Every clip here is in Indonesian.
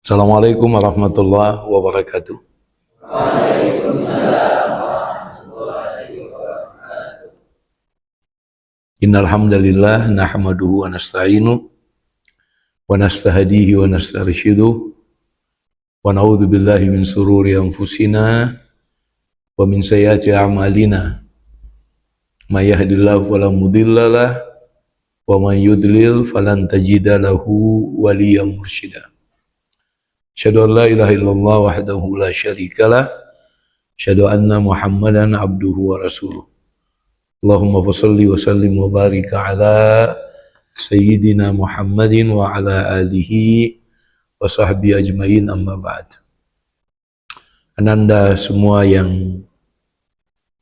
Assalamualaikum warahmatullahi wabarakatuh. Innal hamdalillah nahmaduhu wa nasta'inu wa nastahdihi wa nastarshiduh wa na'udzu billahi min sururi anfusina wa min sayyiati a'malina. May yahdihillahu fala mudilla lahu wa may yudlil falan tajida lahu waliyyan mursyida. Asyhadu an la ilaha illallah wahdahu la syarikalah, asyhadu anna Muhammadan abduhu wa rasuluh. Allahumma fassalli wa sallim wa barik ala Sayyidina Muhammadin wa ala alihi wa sahbihi ajmain, amma ba'd. Ananda semua yang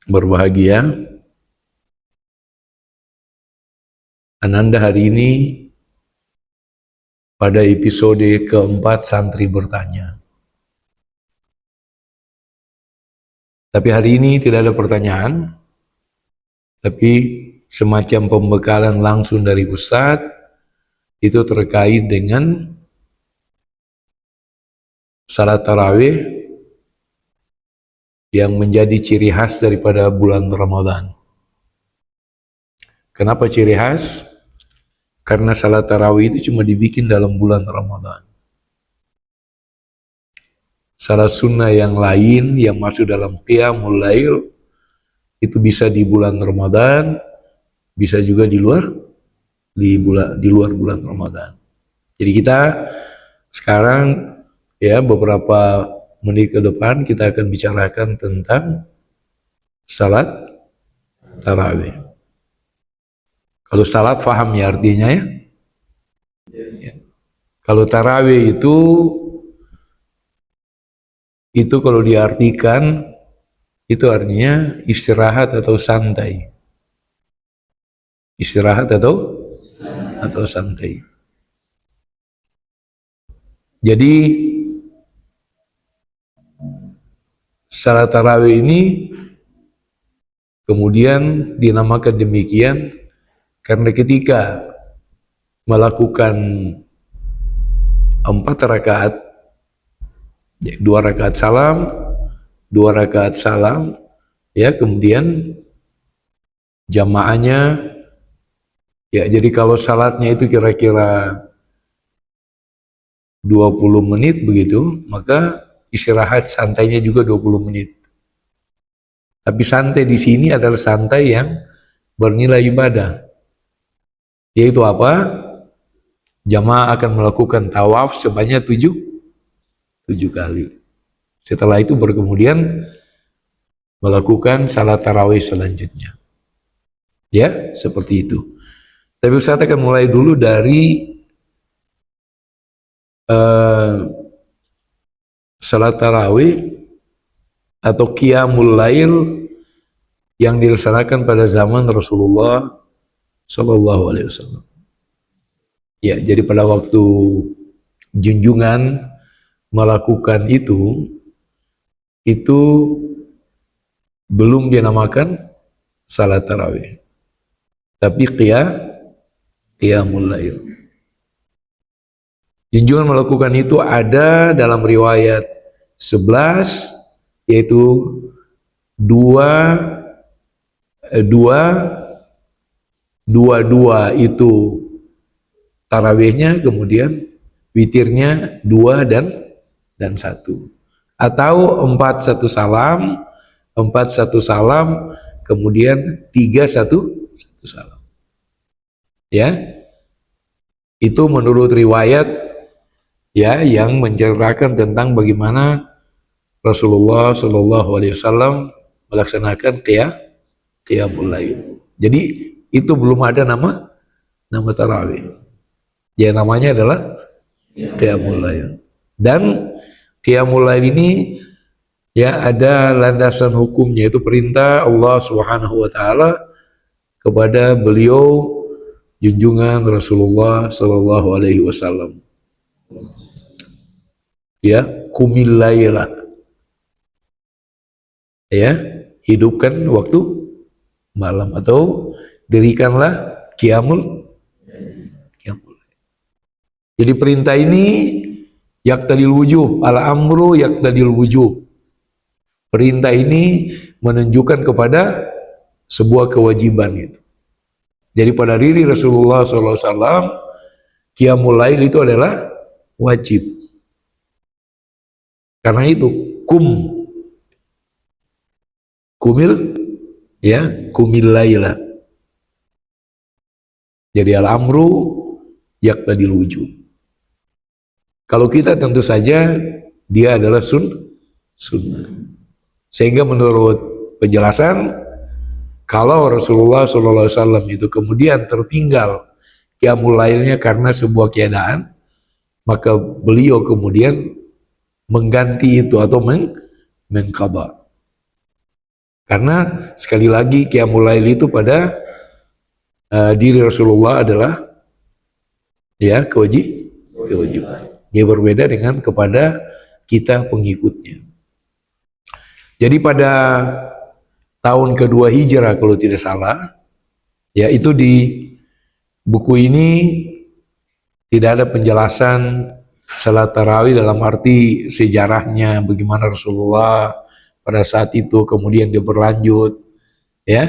berbahagia, Ananda hari ini pada episode keempat Santri Bertanya. Tapi hari ini tidak ada pertanyaan, tapi semacam pembekalan langsung dari Ustadz, itu terkait dengan salat tarawih yang menjadi ciri khas daripada bulan Ramadan. Kenapa ciri khas? Karena salat tarawih itu cuma dibikin dalam bulan Ramadan. Salat sunnah yang lain yang masuk dalam qiyamul lail itu bisa di bulan Ramadan, bisa juga di luar bulan Ramadan. Jadi kita sekarang ya beberapa menit ke depan kita akan bicarakan tentang salat tarawih. Kalau salat faham ya artinya ya. Kalau tarawih itu kalau diartikan itu artinya istirahat atau santai. Istirahat atau santai. Jadi salat tarawih ini kemudian dinamakan demikian karena ketika melakukan 4 rakaat, 2 rakaat salam, 2 rakaat salam, ya, kemudian jamaahnya, ya, jadi kalau salatnya itu kira-kira 20 menit begitu, maka istirahat santainya juga 20 menit. Tapi santai di sini adalah santai yang bernilai ibadah. Yaitu apa? Jamaah akan melakukan tawaf sebanyak 7 kali. Setelah itu kemudian melakukan salat tarawih selanjutnya. Ya, seperti itu. Tapi Ustaz akan mulai dulu dari salat tarawih atau qiyamul lail yang dilaksanakan pada zaman Rasulullah Sallallahu Alaihi Wasallam. Ya, jadi pada waktu junjungan melakukan itu belum dinamakan salat tarawih, tapi qiyamul lail. Junjungan melakukan itu ada dalam riwayat 11, yaitu dua itu tarawihnya, kemudian witirnya 2 dan 1, atau 4 1 salam, 4 1 salam, kemudian 3 1 salam. Ya, itu menurut riwayat ya yang menceritakan tentang bagaimana Rasulullah Shallallahu Alaihi Wasallam melaksanakan qiyamul lail. Jadi itu belum ada nama tarawih. Ya, namanya adalah qiyamul lail. Dan qiyamul lail ini ya ada landasan hukumnya, itu perintah Allah Subhanahu wa taala kepada beliau junjungan Rasulullah Sallallahu Alaihi Wasallam. Ya, qumil laila. Ya, hidupkan waktu malam atau dirikanlah qiyamul. Jadi perintah ini Yaqtadil wujub, al-amru yaqtadil wujub. Perintah ini menunjukkan kepada sebuah kewajiban itu. Jadi pada diri Rasulullah SAW, qiyamul lail itu adalah wajib. Karena itu kumil ya, kumil laila. Jadi al-amru yaqtadil wujub. Kalau kita tentu saja dia adalah sunnah. Sehingga menurut penjelasan, kalau Rasulullah SAW itu kemudian tertinggal qiyamul lailnya karena sebuah keadaan, maka beliau kemudian mengganti itu atau mengqadha. Karena sekali lagi qiyamul lail itu pada diri Rasulullah adalah ya kewajiban. Dia berbeda dengan kepada kita pengikutnya. Jadi pada tahun kedua Hijrah kalau tidak salah, ya itu di buku ini tidak ada penjelasan salat tarawih dalam arti sejarahnya bagaimana Rasulullah pada saat itu kemudian dia berlanjut, ya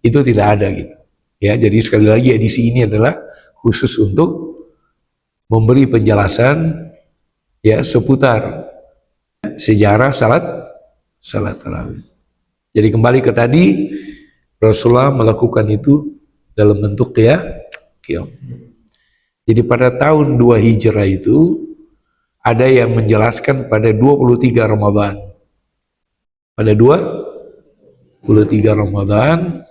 itu tidak ada gitu. Ya jadi sekali lagi edisi ini adalah khusus untuk memberi penjelasan ya seputar sejarah salat tarawih. Jadi kembali ke tadi, Rasulullah melakukan itu dalam bentuk qiyam. Jadi pada tahun 2 Hijrah itu ada yang menjelaskan pada 23 Ramadan. Pada 23 Ramadan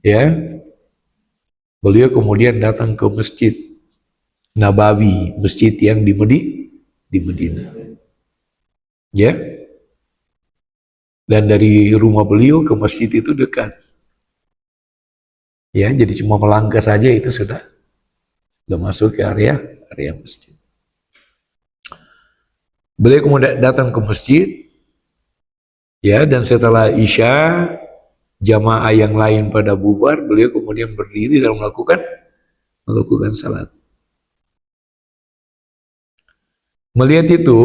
ya, beliau kemudian datang ke Masjid Nabawi, masjid yang di Madinah. Ya. Dan dari rumah beliau ke masjid itu dekat. Ya, jadi cuma melangkah saja itu sudah masuk ke area masjid. Beliau kemudian datang ke masjid, ya, dan setelah Isya, jamaah yang lain pada bubar, beliau kemudian berdiri dan melakukan salat. Melihat itu,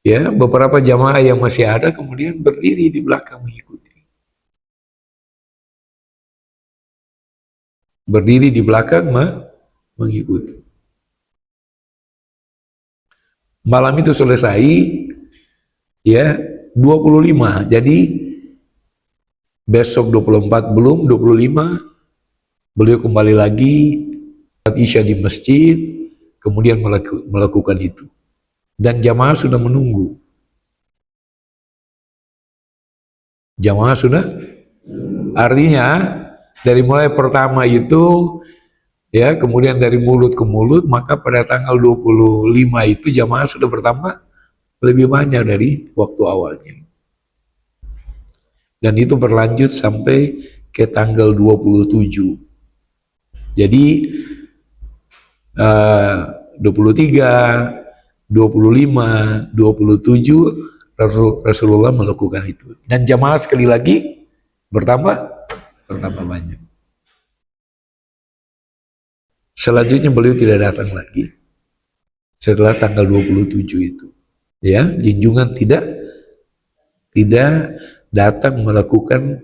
ya, beberapa jamaah yang masih ada kemudian berdiri di belakang mengikuti. Berdiri di belakang mengikuti. Malam itu selesai, ya, 25. Jadi besok 24 belum, 25 beliau kembali lagi saat Isya di masjid, kemudian melakukan itu. Dan jamaah sudah menunggu. Jamaah sudah, artinya dari mulai pertama itu, ya, kemudian dari mulut ke mulut, maka pada tanggal 25 itu jamaah sudah bertambah lebih banyak dari waktu awalnya. Dan itu berlanjut sampai ke tanggal 27. Jadi 23, 25, 27 Rasulullah melakukan itu. Dan jamaah sekali lagi bertambah banyak. Selanjutnya beliau tidak datang lagi setelah tanggal 27 itu. Ya, junjungan tidak datang melakukan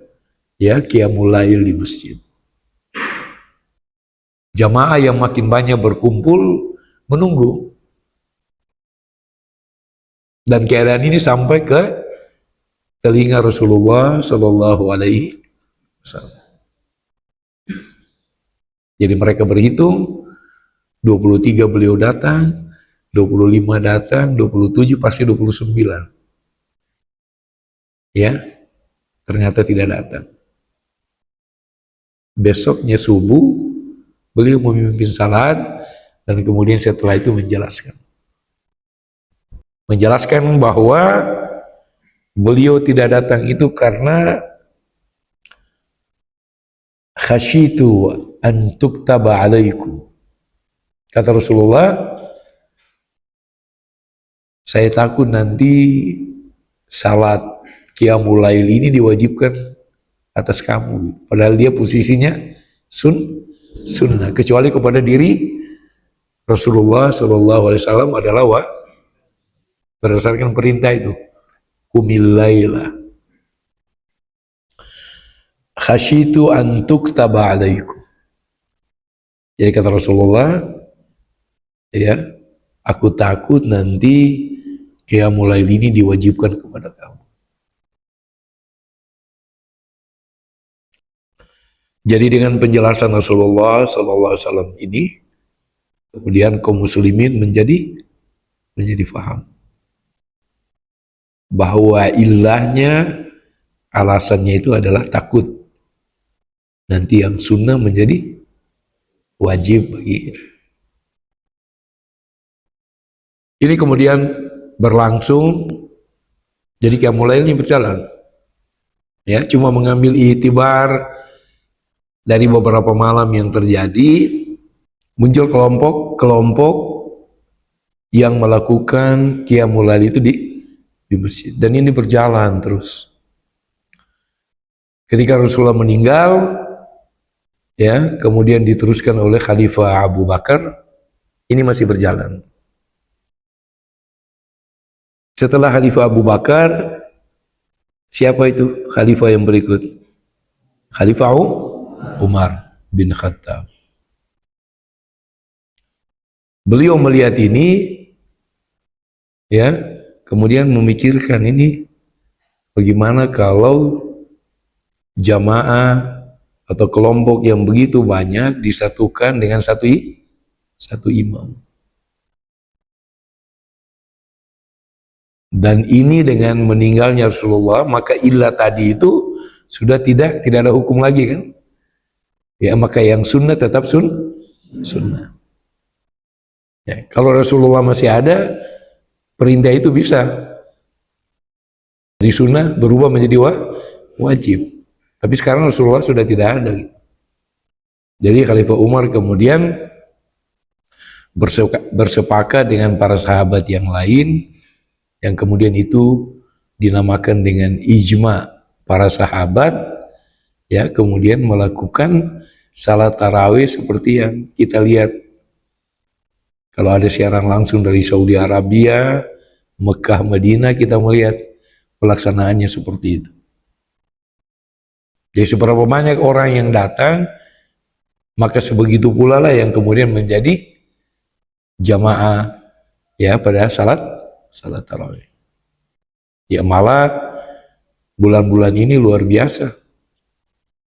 ya qiyamul lail di masjid. Jamaah yang makin banyak berkumpul menunggu. Dan keadaan ini sampai ke telinga Rasulullah Shallallahu Alaihi Wasallam. Jadi mereka berhitung, 23 beliau datang, 25 datang, 27 pasti 29. Ya, ternyata tidak datang. Besoknya subuh, beliau memimpin salat, dan kemudian setelah itu menjelaskan bahwa beliau tidak datang itu karena khasyitu an tuktaba alaikum. Kata Rasulullah, saya takut nanti salat qiyamul lail ini diwajibkan atas kamu. Padahal dia posisinya sunnah, kecuali kepada diri Rasulullah Shallallahu Alaihi Wasallam adalah berdasarkan perintah itu, qumil laila khasyitu an tuktaba alaikum. Jadi kata Rasulullah, ya, aku takut nanti qiyamul lail ini diwajibkan kepada kamu. Jadi dengan penjelasan Rasulullah Sallallahu Alaihi Wasallam ini, kemudian kaum muslimin menjadi faham bahwa ilahnya, alasannya itu adalah takut nanti yang sunnah menjadi wajib bagi. Ini kemudian berlangsung, jadi qiyamul lail ini berjalan, ya, cuma mengambil iktibar dari beberapa malam yang terjadi, muncul kelompok yang melakukan qiyamul lail itu di masjid, dan ini berjalan terus. Ketika Rasulullah meninggal, ya, kemudian diteruskan oleh Khalifah Abu Bakar, ini masih berjalan. Setelah Khalifah Abu Bakar, siapa itu Khalifah yang berikut? Khalifah Umar bin Khattab. Beliau melihat ini, ya, kemudian memikirkan ini, bagaimana kalau jamaah atau kelompok yang begitu banyak disatukan dengan satu imam. Dan ini dengan meninggalnya Rasulullah, maka illah tadi itu sudah tidak ada hukum lagi, kan? Ya, maka yang sunnah tetap sunnah. Ya, kalau Rasulullah masih ada, perintah itu bisa dari sunnah berubah menjadi wajib. Tapi sekarang Rasulullah sudah tidak ada. Jadi Khalifah Umar kemudian bersepakat dengan para sahabat yang lain, yang kemudian itu dinamakan dengan ijma para sahabat, ya, kemudian melakukan salat tarawih seperti yang kita lihat. Kalau ada siaran langsung dari Saudi Arabia, Mekah, Madinah, kita melihat pelaksanaannya seperti itu. Jadi seberapa banyak orang yang datang, maka sebegitu pula lah yang kemudian menjadi jamaah, ya, pada salat tarawih. Ya, malah bulan-bulan ini luar biasa,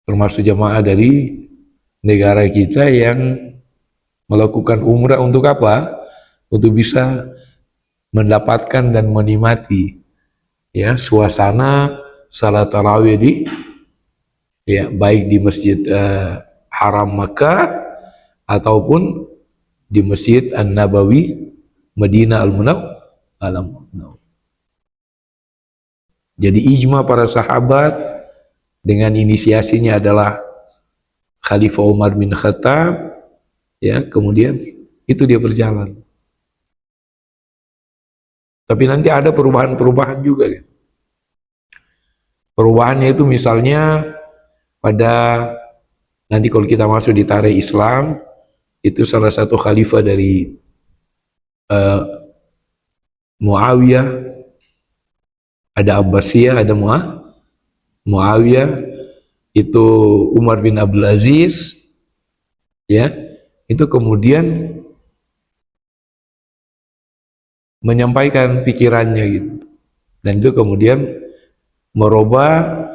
termasuk jamaah dari negara kita yang melakukan umrah untuk apa? Untuk bisa mendapatkan dan menikmati, ya, suasana salat tarawih di, ya, baik di Masjid Haram Makkah ataupun di Masjid An-Nabawi Madinah Al-Munawwarah. Jadi ijma para sahabat dengan inisiasinya adalah Khalifah Umar bin Khattab, ya, kemudian itu dia berjalan. Tapi nanti ada perubahan-perubahan juga, kan? Perubahannya itu misalnya pada nanti kalau kita masuk di tarikh Islam, itu salah satu khalifah dari Muawiyah, ada Abbasiyah, ada Muawiyah, itu Umar bin Abdul Aziz, ya, itu kemudian menyampaikan pikirannya gitu, dan itu kemudian merubah,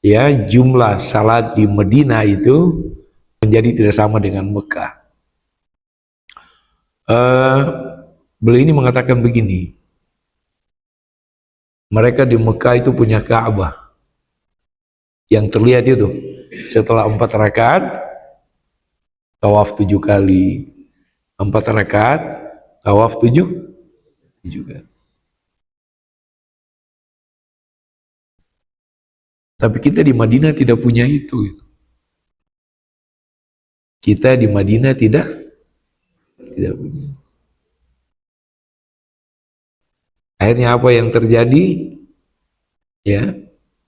ya, jumlah salat di Madinah itu menjadi tidak sama dengan Mekah. Beliau ini mengatakan begini, mereka di Mekah itu punya Ka'bah yang terlihat itu setelah 4 rakaat tawaf 7 kali, 4 rakaat tawaf 7 kali. Tapi kita di Madinah tidak punya itu. Kita di Madinah tidak punya. Akhirnya apa yang terjadi? Ya,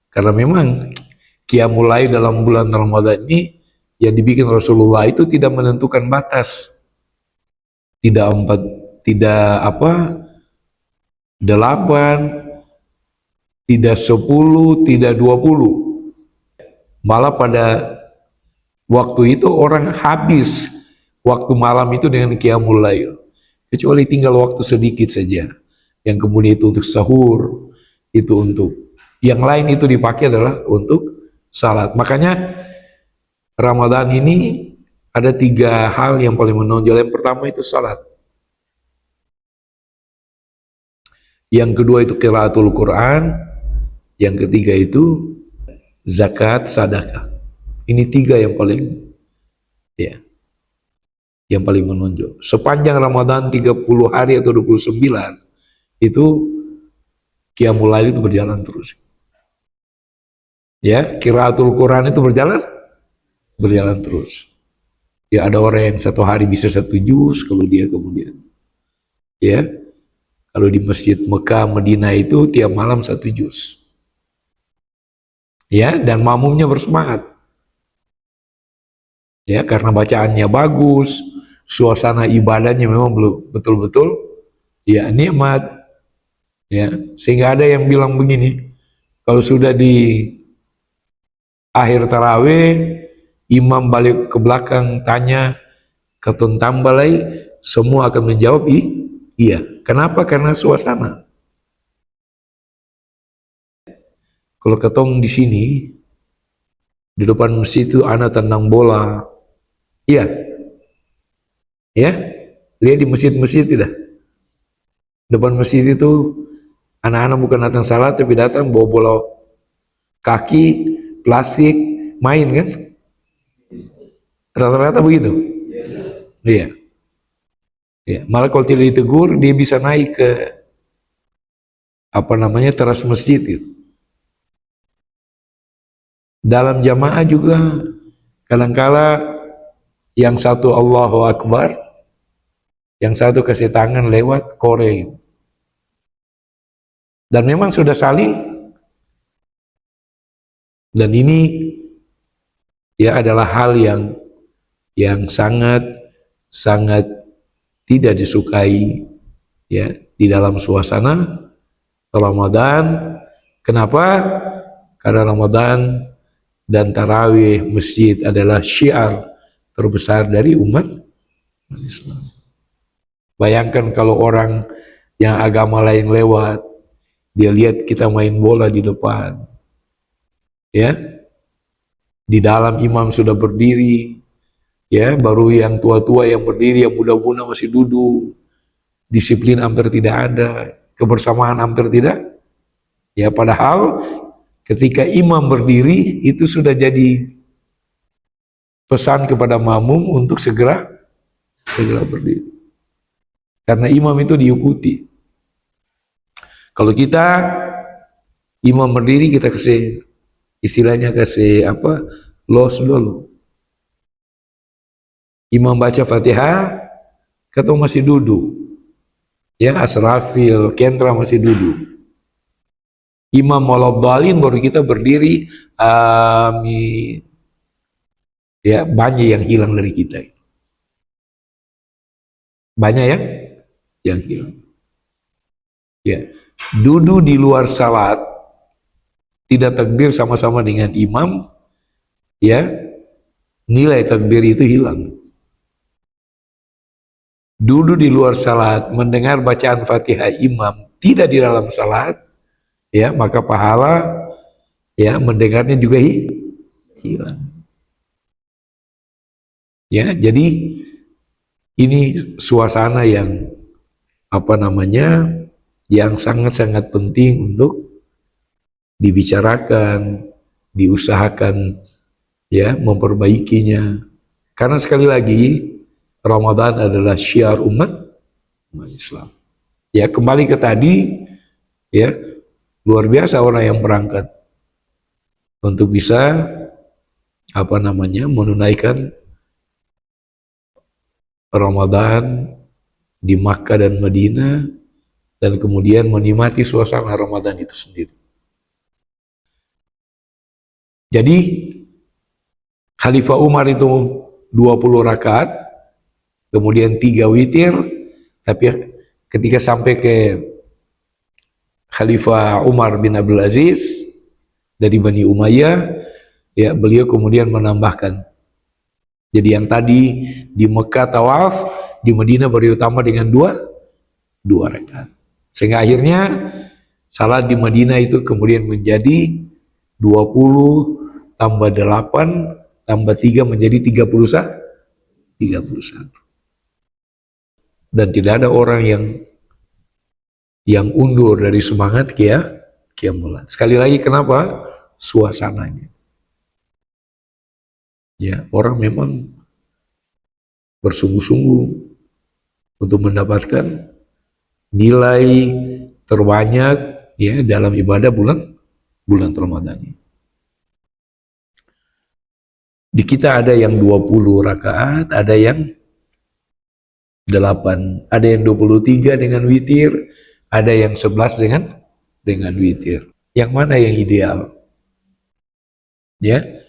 karena memang qiyamul lail dalam bulan Ramadan ini yang dibikin Rasulullah itu tidak menentukan batas. tidak 4, tidak apa, 8, tidak 10, tidak 20. Malah pada waktu itu orang habis waktu malam itu dengan qiyamul lail. Kecuali tinggal waktu sedikit saja. Yang kemudian itu untuk sahur, itu untuk yang lain itu dipakai adalah untuk salat. Makanya Ramadan ini ada 3 hal yang paling menonjol. Yang pertama itu salat. Yang kedua itu qiraatul Quran. Yang ketiga itu zakat, sedekah. Ini 3 yang paling, ya, yang paling menonjol. Sepanjang Ramadan 30 hari atau 29 itu qiyamul lail itu berjalan terus. Ya, qiraatul Quran itu berjalan terus. Ya, ada orang yang 1 hari bisa 1 juz kalau dia kemudian, ya, kalau di Masjid Mekah Madinah itu tiap malam 1 juz. Ya, dan makmumnya bersemangat. Ya, karena bacaannya bagus, suasana ibadahnya memang belum betul-betul ya nikmat. Ya, sehingga ada yang bilang begini, kalau sudah di akhir tarawih, imam balik ke belakang tanya ketun tambalai, semua akan menjawab iya. Kenapa? Karena suasana. Kalau ketong di sini, di depan masjid itu anak tendang bola, iya, ya, lihat di masjid-masjid tidak? Depan masjid itu anak-anak bukan datang salat tapi datang bawa bola kaki, plastik, main kan? Rata-rata begitu. Iya. Ya, malah kalau tidak ditegur dia bisa naik ke apa namanya teras masjid gitu. Dalam jamaah juga kadangkala yang satu Allahu Akbar, yang satu kasih tangan lewat korek. Dan memang sudah saling, dan ini ya adalah hal yang sangat sangat tidak disukai ya di dalam suasana Ramadan. Kenapa? Karena Ramadan dan tarawih masjid adalah syiar terbesar dari umat Islam. Bayangkan kalau orang yang agama lain lewat, dia lihat kita main bola di depan, ya, di dalam imam sudah berdiri, ya, baru yang tua-tua yang berdiri, yang muda-muda masih duduk, disiplin hampir tidak ada, kebersamaan hampir tidak, ya, padahal ketika imam berdiri itu sudah jadi pesan kepada makmum untuk segera berdiri. Karena imam itu diikuti. Kalau kita imam berdiri kita kasih istilahnya kasih apa? Los dulu. Imam baca Fatihah, kita masih duduk. Ya, Asrafil, Kendra masih duduk. Imam Waladhalin baru kita berdiri, amin. Ya, banyak yang hilang dari kita. Banyak yang hilang. Ya, duduk di luar salat, tidak takbir sama-sama dengan imam, ya, nilai takbir itu hilang. Duduk di luar salat, mendengar bacaan Fatihah imam, tidak di dalam salat, ya, maka pahala, ya, mendengarnya juga hilang. Ya, jadi ini suasana yang apa namanya, yang sangat-sangat penting untuk dibicarakan, diusahakan, ya, memperbaikinya. Karena sekali lagi Ramadan adalah syiar umat Islam. Ya, kembali ke tadi, ya, luar biasa orang yang berangkat untuk bisa apa namanya menunaikan Ramadan di Makkah dan Madinah, dan kemudian menikmati suasana Ramadan itu sendiri. Jadi Khalifah Umar itu 20 rakaat, kemudian 3 witir, tapi ketika sampai ke Khalifah Umar bin Abdul Aziz dari Bani Umayyah, ya beliau kemudian menambahkan. Jadi yang tadi di Mekah tawaf, di Madinah beliau tambah dengan dua rakaat. Sehingga akhirnya salat di Madinah itu kemudian menjadi 20 tambah 8 tambah 3 menjadi 31. Dan tidak ada orang yang undur dari semangat Qiyamul. Sekali lagi kenapa? Suasananya. Ya, orang memang bersungguh-sungguh untuk mendapatkan nilai terbanyak ya dalam ibadah bulan Ramadan ini. Di kita ada yang 20 rakaat, ada yang 8, ada yang 23 dengan witir, ada yang 11 dengan witir. Yang mana yang ideal? Ya.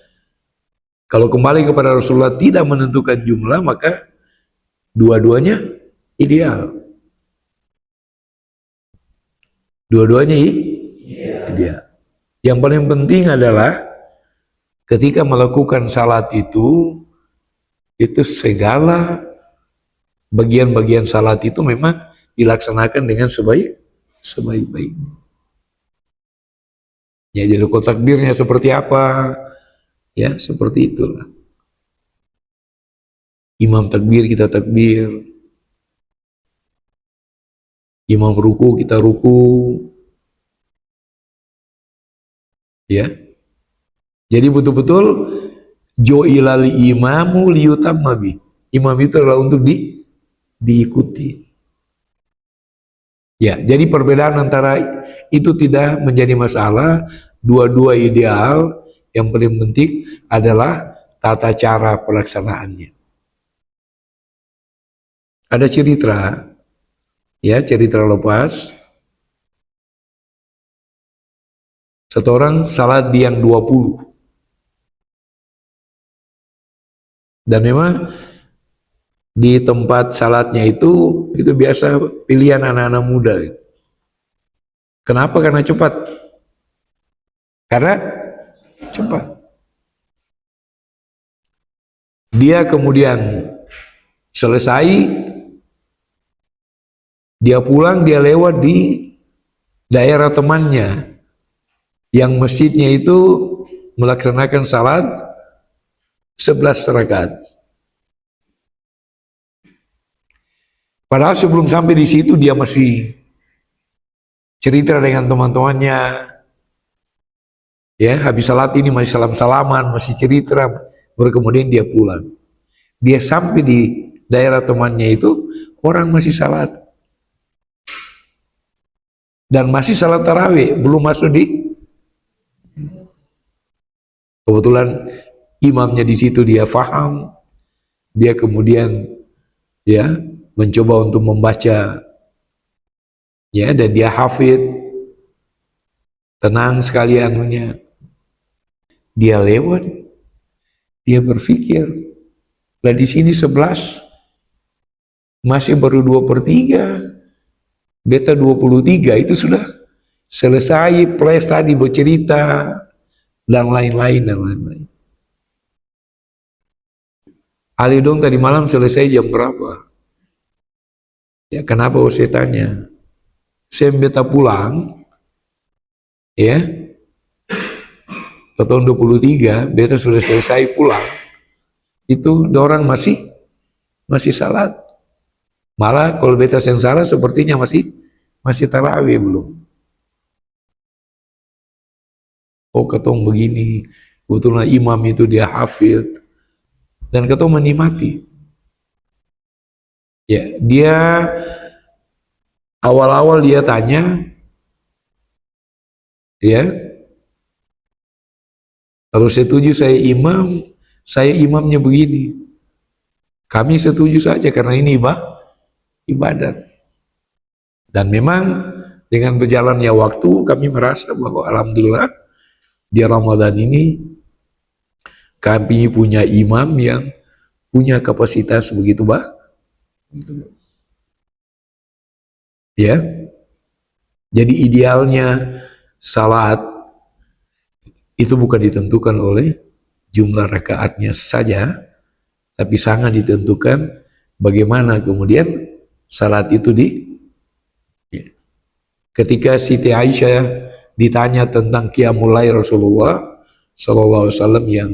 Kalau kembali kepada Rasulullah tidak menentukan jumlah, maka dua-duanya ideal. Dua-duanya ideal. Yang paling penting adalah ketika melakukan salat itu segala bagian-bagian salat itu memang dilaksanakan dengan sebaik-baiknya. Ya, jadi takbirnya seperti apa? Ya, seperti itulah. Imam takbir, kita takbir. Imam ruku, kita ruku. Ya. Jadi betul-betul jo'ilal imamu liyutamma bi. Imam itu adalah untuk diikuti. Ya, jadi perbedaan antara itu tidak menjadi masalah, dua-dua ideal. Yang paling penting adalah tata cara pelaksanaannya. Ada cerita, ya cerita lepas. Satu orang salat di yang 20. Dan memang di tempat salatnya itu biasa pilihan anak-anak muda. Kenapa? Karena cepat. Karena cepat. Dia kemudian selesai, dia pulang, dia lewat di daerah temannya yang masjidnya itu melaksanakan salat 11 rakaat. Padahal sebelum sampai di situ dia masih cerita dengan teman-temannya. Ya, habis salat ini masih salam-salaman, masih cerita, baru kemudian dia pulang. Dia sampai di daerah temannya itu, orang masih salat. Dan masih salat tarawih, belum masuk di. Kebetulan imamnya di situ dia faham, dia kemudian ya mencoba untuk membaca, ya, dan dia hafid, tenang sekali anunya. Dia lewat, dia berpikir, lah di sini 11, masih baru 2/3, beta 23, itu sudah selesai plus tadi bercerita dan lain-lain. Ali dong tadi malam selesai jam berapa? Ya kenapa saya tanya? Saya beta pulang, ya, ke tahun 23, beta sudah selesai pulang, itu orang masih salat. Malah kalau beta yang salah sepertinya masih tarawih belum. Oh ketong begini, kebetulan imam itu dia hafid, dan ketong menikmati. Ya, dia awal-awal dia tanya, ya, kalau setuju saya imamnya begini. Kami setuju saja karena ini ibadat. Dan memang dengan berjalannya waktu kami merasa bahwa alhamdulillah di Ramadan ini kami punya imam yang punya kapasitas begitu Ya, jadi idealnya salat itu bukan ditentukan oleh jumlah rakaatnya saja, tapi sangat ditentukan bagaimana kemudian salat itu ya. Ketika Siti Aisyah ditanya tentang qiyamul lail Rasulullah Sallallahu Alaihi Wasallam yang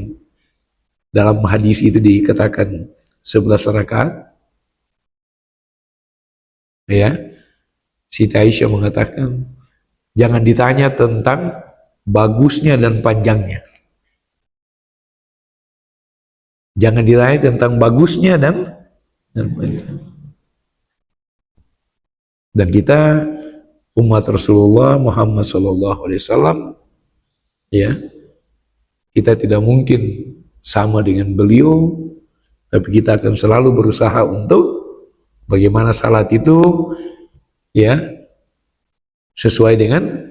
dalam hadis itu dikatakan 11 rakaat, ya, Siti Aisyah mengatakan jangan ditanya tentang bagusnya dan panjangnya. Jangan ditanya tentang bagusnya dan panjangnya. Dan kita umat Rasulullah Muhammad Sallallahu Alaihi Wasallam, ya, kita tidak mungkin sama dengan beliau, tapi kita akan selalu berusaha untuk bagaimana salat itu, ya, sesuai dengan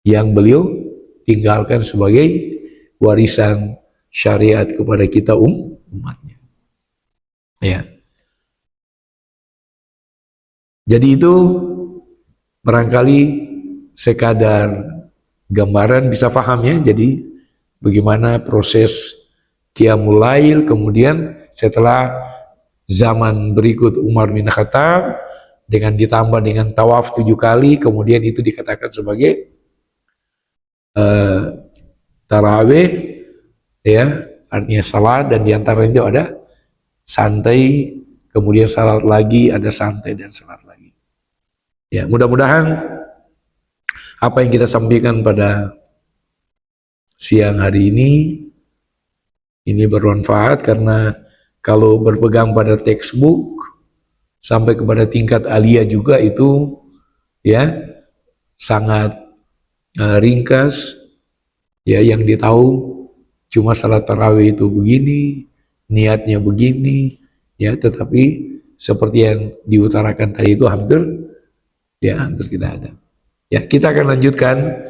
yang beliau tinggalkan sebagai warisan syariat kepada kita umatnya. Ya. Jadi itu barangkali sekadar gambaran bisa paham ya. Jadi bagaimana proses qiyamul lail, kemudian setelah zaman berikut Umar bin Khattab dengan ditambah dengan tawaf 7 kali, kemudian itu dikatakan sebagai tarawih, ya, artinya salat, dan diantara itu ada santai, kemudian salat lagi, ada santai dan salat lagi. Ya, mudah-mudahan apa yang kita sampaikan pada siang hari ini bermanfaat, karena kalau berpegang pada textbook sampai kepada tingkat aliyah juga itu, ya, sangat ringkas, ya, yang ditahu cuma salat tarawih itu begini, niatnya begini, ya, tetapi seperti yang diutarakan tadi itu hampir tidak ada. Ya, kita akan lanjutkan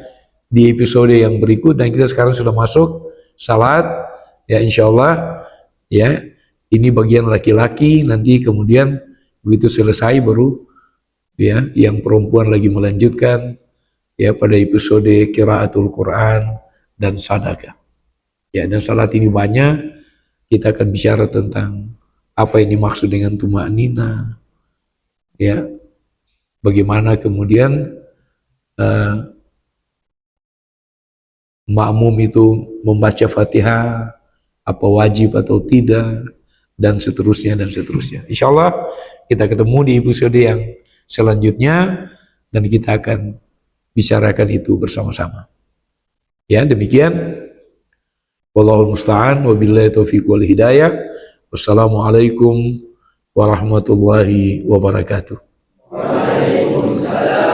di episode yang berikut, dan kita sekarang sudah masuk salat, ya, insya Allah, ya, ini bagian laki-laki, nanti kemudian begitu selesai baru, ya, yang perempuan lagi melanjutkan, ya, pada episode qiraatul Quran dan sadaqah. Ya, dan salat ini banyak, kita akan bicara tentang apa yang dimaksud dengan tuma'nina, ya, bagaimana kemudian makmum itu membaca Fatihah, apa wajib atau tidak, dan seterusnya dan seterusnya. Insya Allah kita ketemu di episode yang selanjutnya, dan kita akan bicarakan itu bersama-sama. Ya, demikian. Wallahul musta'an, wabillahi taufiq wal hidayah. Wassalamualaikum warahmatullahi wabarakatuh. Waalaikumsalam.